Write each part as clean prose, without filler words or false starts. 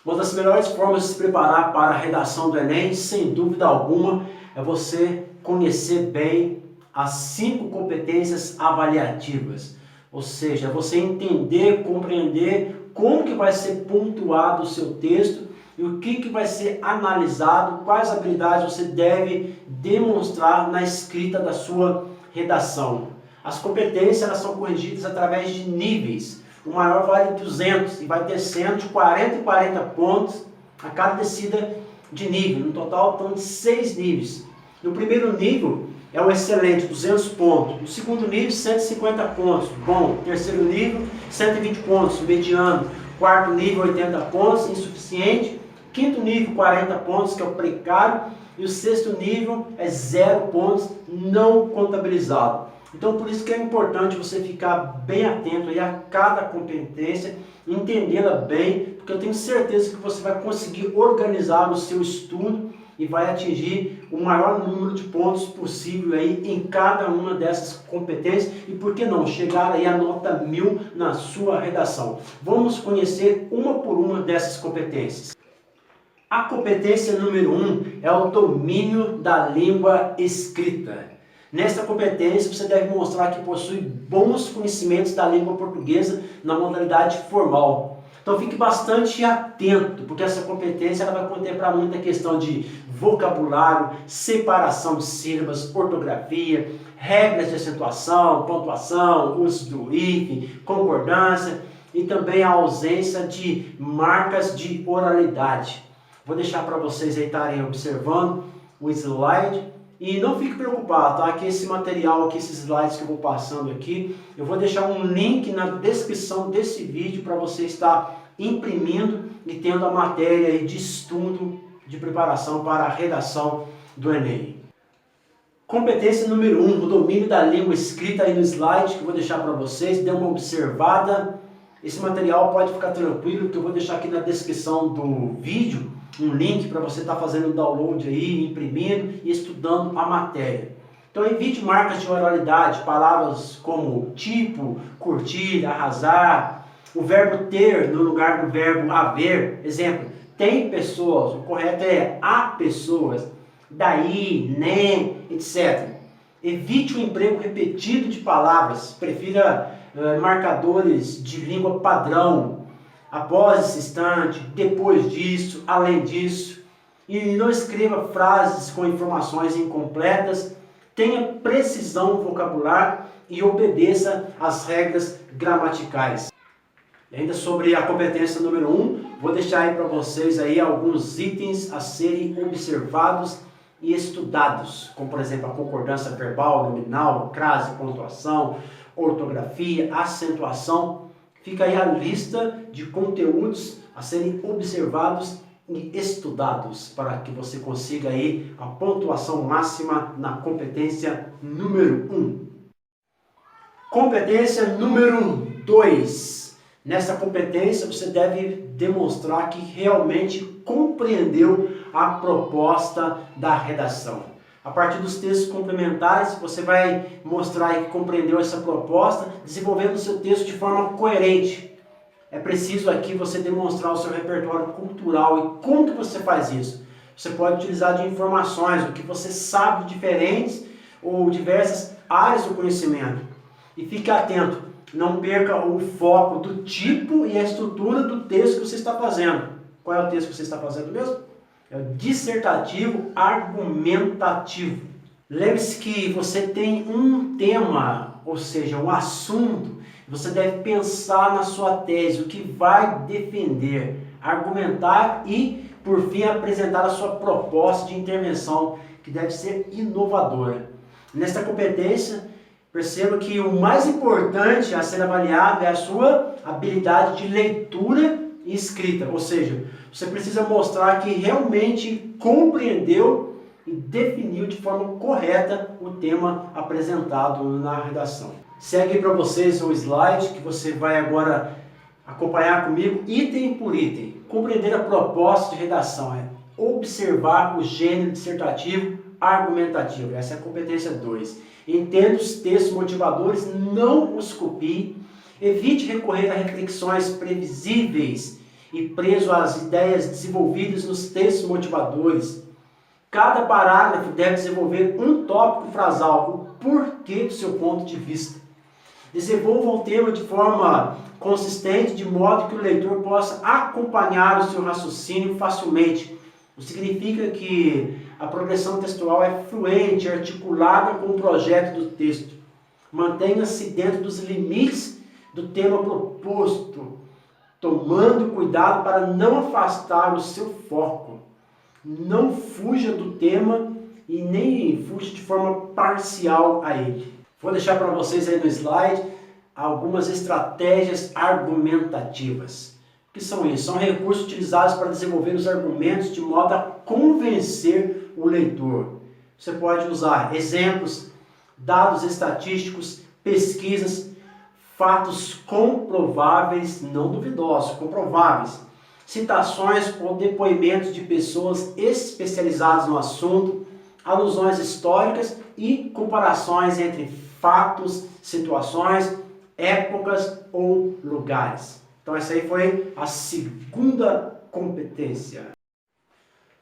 Uma das melhores formas de se preparar para a redação do Enem, sem dúvida alguma, é você conhecer bem as 5 competências avaliativas. Ou seja, você entender, compreender como que vai ser pontuado o seu texto e o que vai ser analisado, quais habilidades você deve demonstrar na escrita da sua redação. As competências elas são corrigidas através de níveis. O maior vale 200 e vai descendo de 40 em 40 pontos a cada descida de nível. No total estão de 6 níveis. No primeiro nível é o excelente, 200 pontos. No segundo nível, 150 pontos, bom. Terceiro nível, 120 pontos, mediano. Quarto nível, 80 pontos, insuficiente. Quinto nível, 40 pontos, que é o precário. E o sexto nível é 0 pontos, não contabilizado. Então, por isso que é importante você ficar bem atento aí a cada competência, entendê-la bem, porque eu tenho certeza que você vai conseguir organizar o seu estudo e vai atingir o maior número de pontos possível aí em cada uma dessas competências e, por que não, chegar aí a nota 1000 na sua redação. Vamos conhecer uma por uma dessas competências. A competência número 1 é o domínio da língua escrita. Nesta competência, você deve mostrar que possui bons conhecimentos da língua portuguesa na modalidade formal. Então fique bastante atento, porque essa competência ela vai contemplar muita questão de vocabulário, separação de sílabas, ortografia, regras de acentuação, pontuação, uso do hífen, concordância e também a ausência de marcas de oralidade. Vou deixar para vocês aí estarem observando o slide. E não fique preocupado, tá? Que esse material aqui, esses slides que eu vou passando aqui, eu vou deixar um link na descrição desse vídeo para você estar imprimindo e tendo a matéria aí de estudo, de preparação para a redação do Enem. Competência número 1, o domínio da língua escrita aí no slide que eu vou deixar para vocês, dê uma observada. Esse material pode ficar tranquilo, que eu vou deixar aqui na descrição do vídeo um link para você estar fazendo o download aí, imprimindo e estudando a matéria. Então evite marcas de oralidade, palavras como tipo, curtir, arrasar, o verbo ter no lugar do verbo haver. Exemplo, tem pessoas, o correto é há pessoas, daí, né, etc. Evite o emprego repetido de palavras, prefira marcadores de língua padrão. Após esse instante, depois disso, além disso. E não escreva frases com informações incompletas. Tenha precisão vocabular e obedeça às regras gramaticais. E ainda sobre a competência número 1, vou deixar aí para vocês aí alguns itens a serem observados e estudados, como por exemplo a concordância verbal, nominal, crase, pontuação, ortografia, acentuação. Fica aí a lista de conteúdos a serem observados e estudados para que você consiga aí a pontuação máxima na competência número 1. Competência número 2. Nessa competência você deve demonstrar que realmente compreendeu a proposta da redação. A partir dos textos complementares, você vai mostrar que compreendeu essa proposta, desenvolvendo o seu texto de forma coerente. É preciso aqui você demonstrar o seu repertório cultural. E como que você faz isso? Você pode utilizar de informações, o que você sabe de diferentes ou diversas áreas do conhecimento. E fique atento, não perca o foco do tipo e a estrutura do texto que você está fazendo. Qual é o texto que você está fazendo mesmo? É o dissertativo argumentativo. Lembre-se que você tem um tema, ou seja, um assunto. Você deve pensar na sua tese, o que vai defender, argumentar e, por fim, apresentar a sua proposta de intervenção, que deve ser inovadora. Nesta competência, perceba que o mais importante a ser avaliado é a sua habilidade de leitura e escrita, ou seja, você precisa mostrar que realmente compreendeu e definiu de forma correta o tema apresentado na redação. Segue para vocês o slide que você vai agora acompanhar comigo, item por item. Compreender a proposta de redação é observar o gênero dissertativo argumentativo. Essa é a competência 2. Entenda os textos motivadores, não os copie. Evite recorrer a reflexões previsíveis e preso às ideias desenvolvidas nos textos motivadores. Cada parágrafo deve desenvolver um tópico frasal, o porquê do seu ponto de vista. Desenvolva o tema de forma consistente, de modo que o leitor possa acompanhar o seu raciocínio facilmente. Isso significa que a progressão textual é fluente, articulada com o projeto do texto. Mantenha-se dentro dos limites do tema proposto, tomando cuidado para não afastar o seu foco. Não fuja do tema e nem fuja de forma parcial a ele. Vou deixar para vocês aí no slide algumas estratégias argumentativas. O que são isso? São recursos utilizados para desenvolver os argumentos de modo a convencer o leitor. Você pode usar exemplos, dados estatísticos, pesquisas, fatos comprováveis, não duvidosos, comprováveis, citações ou depoimentos de pessoas especializadas no assunto, alusões históricas e comparações entre fatos, situações, épocas ou lugares. Então essa aí foi a segunda competência.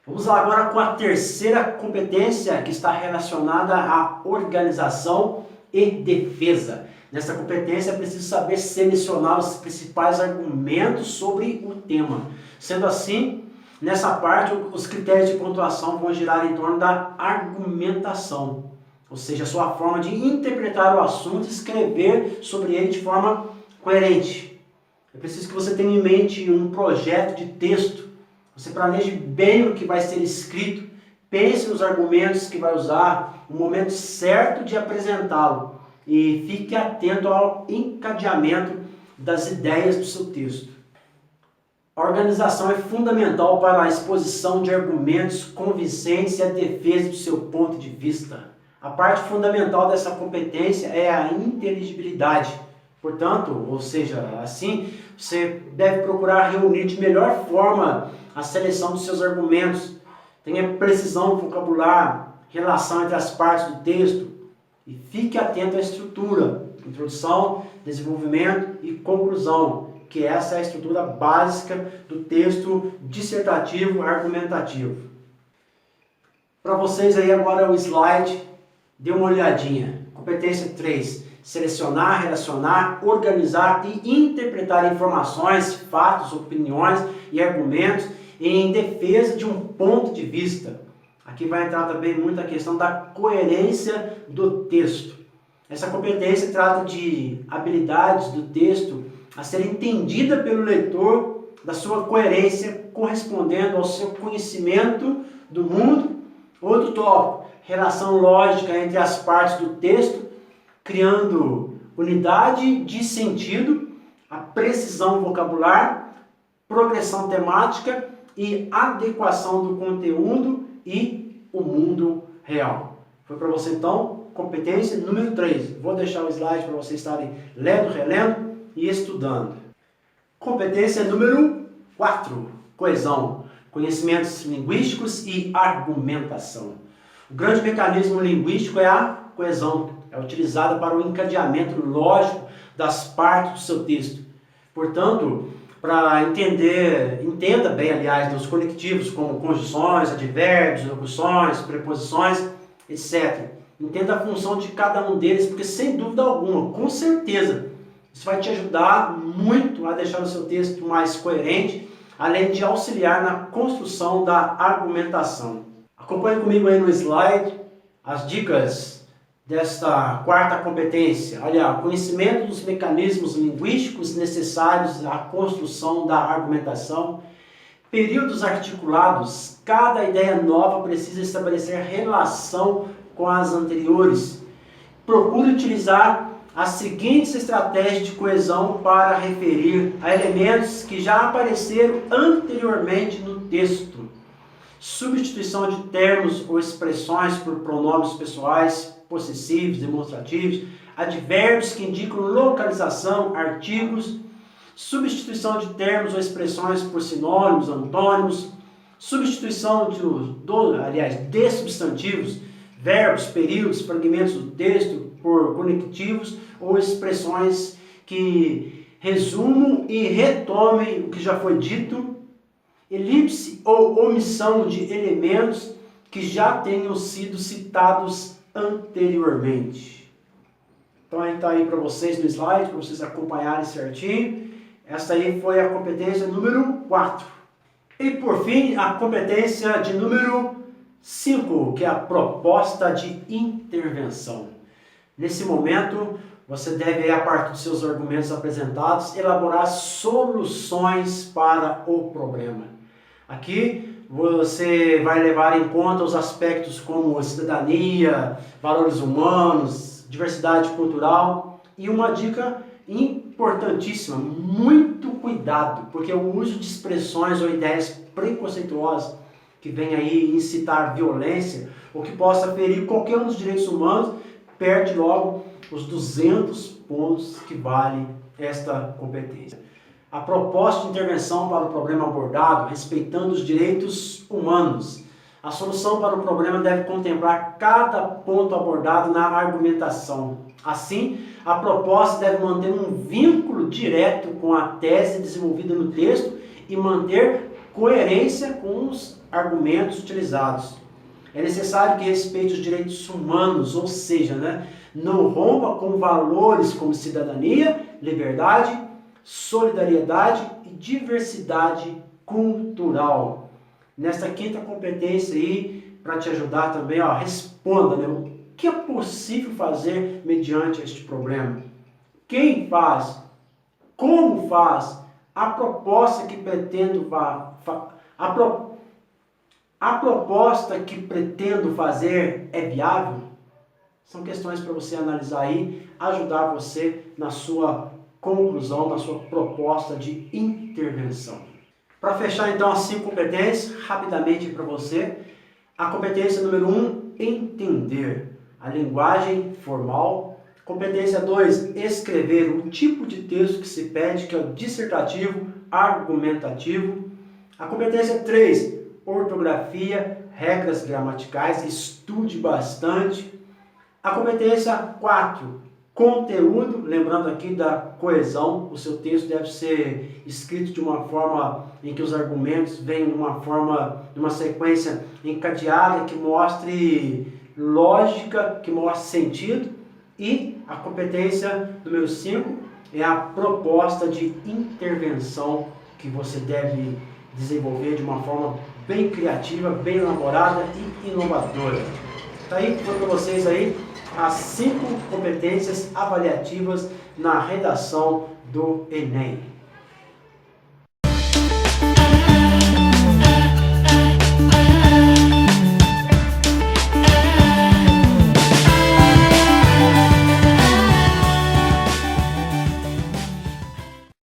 Vamos lá agora com a terceira competência, que está relacionada à organização e defesa. Nessa competência é preciso saber selecionar os principais argumentos sobre o tema. Sendo assim, nessa parte os critérios de pontuação vão girar em torno da argumentação, ou seja, a sua forma de interpretar o assunto e escrever sobre ele de forma coerente. É preciso que você tenha em mente um projeto de texto. Você planeje bem o que vai ser escrito, pense nos argumentos que vai usar, o momento certo de apresentá-lo e fique atento ao encadeamento das ideias do seu texto. A organização é fundamental para a exposição de argumentos convincentes e a defesa do seu ponto de vista. A parte fundamental dessa competência é a inteligibilidade. Portanto, ou seja, assim, você deve procurar reunir de melhor forma a seleção dos seus argumentos. Tenha precisão vocabular, relação entre as partes do texto e fique atento à estrutura, introdução, desenvolvimento e conclusão, que essa é a estrutura básica do texto dissertativo argumentativo. Para vocês aí agora o slide, dê uma olhadinha. Competência 3. Selecionar, relacionar, organizar e interpretar informações, fatos, opiniões e argumentos em defesa de um ponto de vista. Aqui vai entrar também muito a questão da coerência do texto. Essa competência trata de habilidades do texto a ser entendida pelo leitor, da sua coerência correspondendo ao seu conhecimento do mundo. Outro tópico, relação lógica entre as partes do texto, criando unidade de sentido, a precisão vocabular, progressão temática e adequação do conteúdo e o mundo real. Foi para você então, competência número 3. Vou deixar o slide para vocês estarem lendo, relendo e estudando. Competência número 4. Coesão, conhecimentos linguísticos e argumentação. O grande mecanismo linguístico é a coesão. É utilizada para o encadeamento lógico das partes do seu texto. Portanto, para entenda bem, aliás, dos conectivos como conjunções, advérbios, locuções, preposições, etc. Entenda a função de cada um deles, porque sem dúvida alguma, com certeza, isso vai te ajudar muito a deixar o seu texto mais coerente, além de auxiliar na construção da argumentação. Acompanhe comigo aí no slide as dicas desta quarta competência. Olha, conhecimento dos mecanismos linguísticos necessários à construção da argumentação. Períodos articulados. Cada ideia nova precisa estabelecer relação com as anteriores. Procure utilizar as seguintes estratégias de coesão para referir a elementos que já apareceram anteriormente no texto. Substituição de termos ou expressões por pronomes pessoais, possessivos, demonstrativos, advérbios que indicam localização, artigos, substituição de termos ou expressões por sinônimos, antônimos, substituição de substantivos, verbos, períodos, fragmentos do texto por conectivos ou expressões que resumo e retome o que já foi dito, elipse ou omissão de elementos que já tenham sido citados anteriormente. Então, aí está aí para vocês no slide, para vocês acompanharem certinho. Essa aí foi a competência número 4. E por fim, a competência de número 5, que é a proposta de intervenção. Nesse momento, você deve, a partir dos seus argumentos apresentados, elaborar soluções para o problema. Aqui, você vai levar em conta os aspectos como cidadania, valores humanos, diversidade cultural e uma dica importantíssima, muito cuidado, porque o uso de expressões ou ideias preconceituosas que vem aí incitar violência ou que possa ferir qualquer um dos direitos humanos, perde logo os 200 pontos que vale esta competência. A proposta de intervenção para o problema abordado, respeitando os direitos humanos. A solução para o problema deve contemplar cada ponto abordado na argumentação. Assim, a proposta deve manter um vínculo direto com a tese desenvolvida no texto e manter coerência com os argumentos utilizados. É necessário que respeite os direitos humanos, ou seja, não rompa com valores como cidadania, liberdade, solidariedade e diversidade cultural. Nesta quinta competência aí, para te ajudar também, responda, o que é possível fazer mediante este problema? Quem faz? Como faz? A proposta que pretendo fazer é viável? São questões para você analisar aí, ajudar você na sua conclusão, na sua proposta de intervenção. Para fechar então as 5 competências, rapidamente para você, a competência número 1, entender a linguagem formal. Competência 2, escrever o tipo de texto que se pede, que é o dissertativo, argumentativo. A competência 3, ortografia, regras gramaticais, estude bastante. A competência 4, conteúdo, lembrando aqui da coesão, o seu texto deve ser escrito de uma forma em que os argumentos venham de uma sequência encadeada, que mostre lógica, que mostre sentido. E a competência número 5 é a proposta de intervenção que você deve desenvolver de uma forma bem criativa, bem elaborada e inovadora. Tá aí, foi para vocês aí as 5 competências avaliativas na redação do Enem.